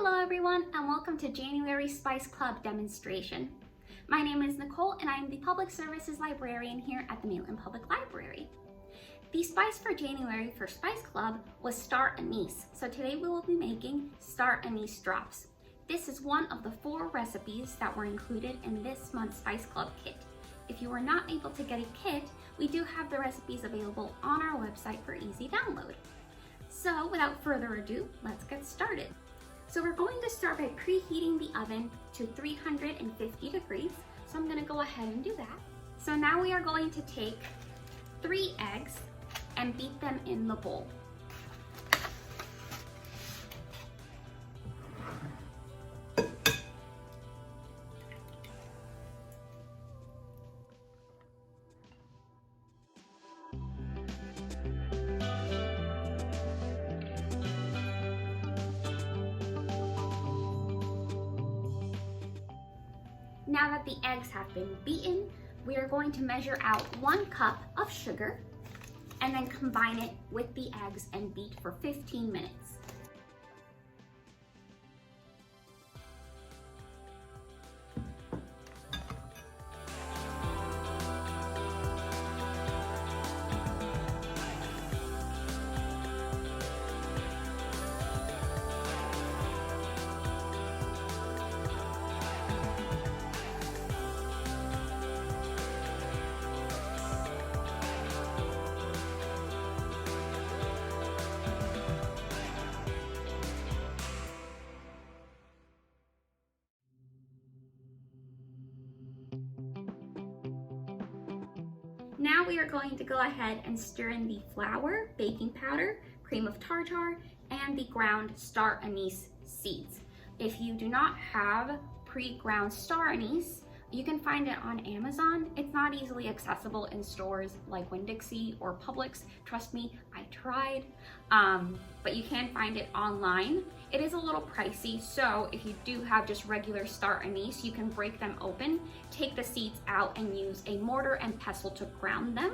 Hello everyone, and welcome to January Spice Club demonstration. My name is Nicole and I am the Public Services Librarian here at the Maitland Public Library. The spice for January for Spice Club was star anise, so today we will be making star anise drops. This is one of the 4 recipes that were included in this month's Spice Club kit. If you are not able to get a kit, we do have the recipes available on our website for easy download. So without further ado, let's get started. So we're going to start by preheating the oven to 350 degrees. So I'm going to go ahead and do that. So now we are going to take 3 eggs and beat them in the bowl. Now that the eggs have been beaten, we are going to measure out 1 cup of sugar and then combine it with the eggs and beat for 15 minutes. Now we are going to go ahead and stir in the flour, baking powder, cream of tartar, and the ground star anise seeds. If you do not have pre-ground star anise, you can find it on Amazon. It's not easily accessible in stores like Winn-Dixie or Publix. Trust me, I tried, but you can find it online. It is a little pricey, so if you do have just regular star anise, you can break them open, take the seeds out, and use a mortar and pestle to ground them.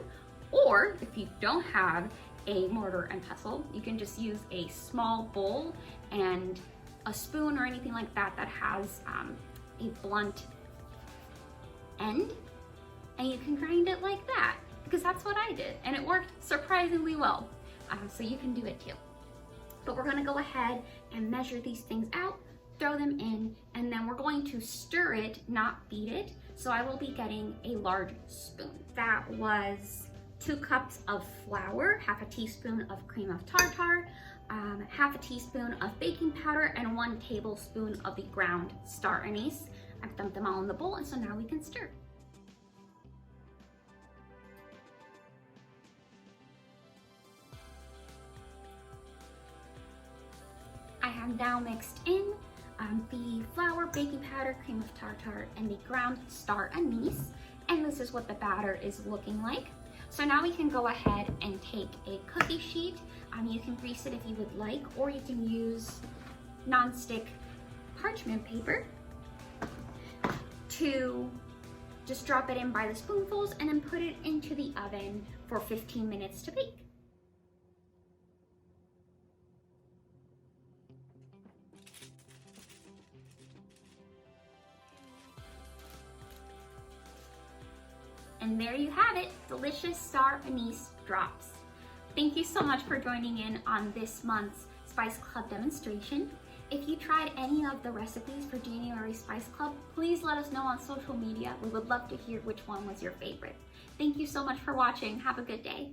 Or if you don't have a mortar and pestle, you can just use a small bowl and a spoon or anything like that that has a blunt end, and you can grind it like that, because that's what I did and it worked surprisingly well. So you can do it too. But we're going to go ahead and measure these things out, throw them in, and then we're going to stir it, not beat it. So I will be getting a large spoon. That was 2 cups of flour, half a teaspoon of cream of tartar, half a teaspoon of baking powder, and 1 tablespoon of the ground star anise. I've dumped them all in the bowl, and so now we can stir. I have now mixed in the flour, baking powder, cream of tartar, and the ground star anise, and this is what the batter is looking like. So now we can go ahead and take a cookie sheet. You can grease it if you would like, or you can use non-stick parchment paper to just drop it in by the spoonfuls and then put it into the oven for 15 minutes to bake. And there you have it, delicious star anise drops. Thank you so much for joining in on this month's Spice Club demonstration. If you tried any of the recipes for January Spice Club, please let us know on social media. We would love to hear which one was your favorite. Thank you so much for watching. Have a good day.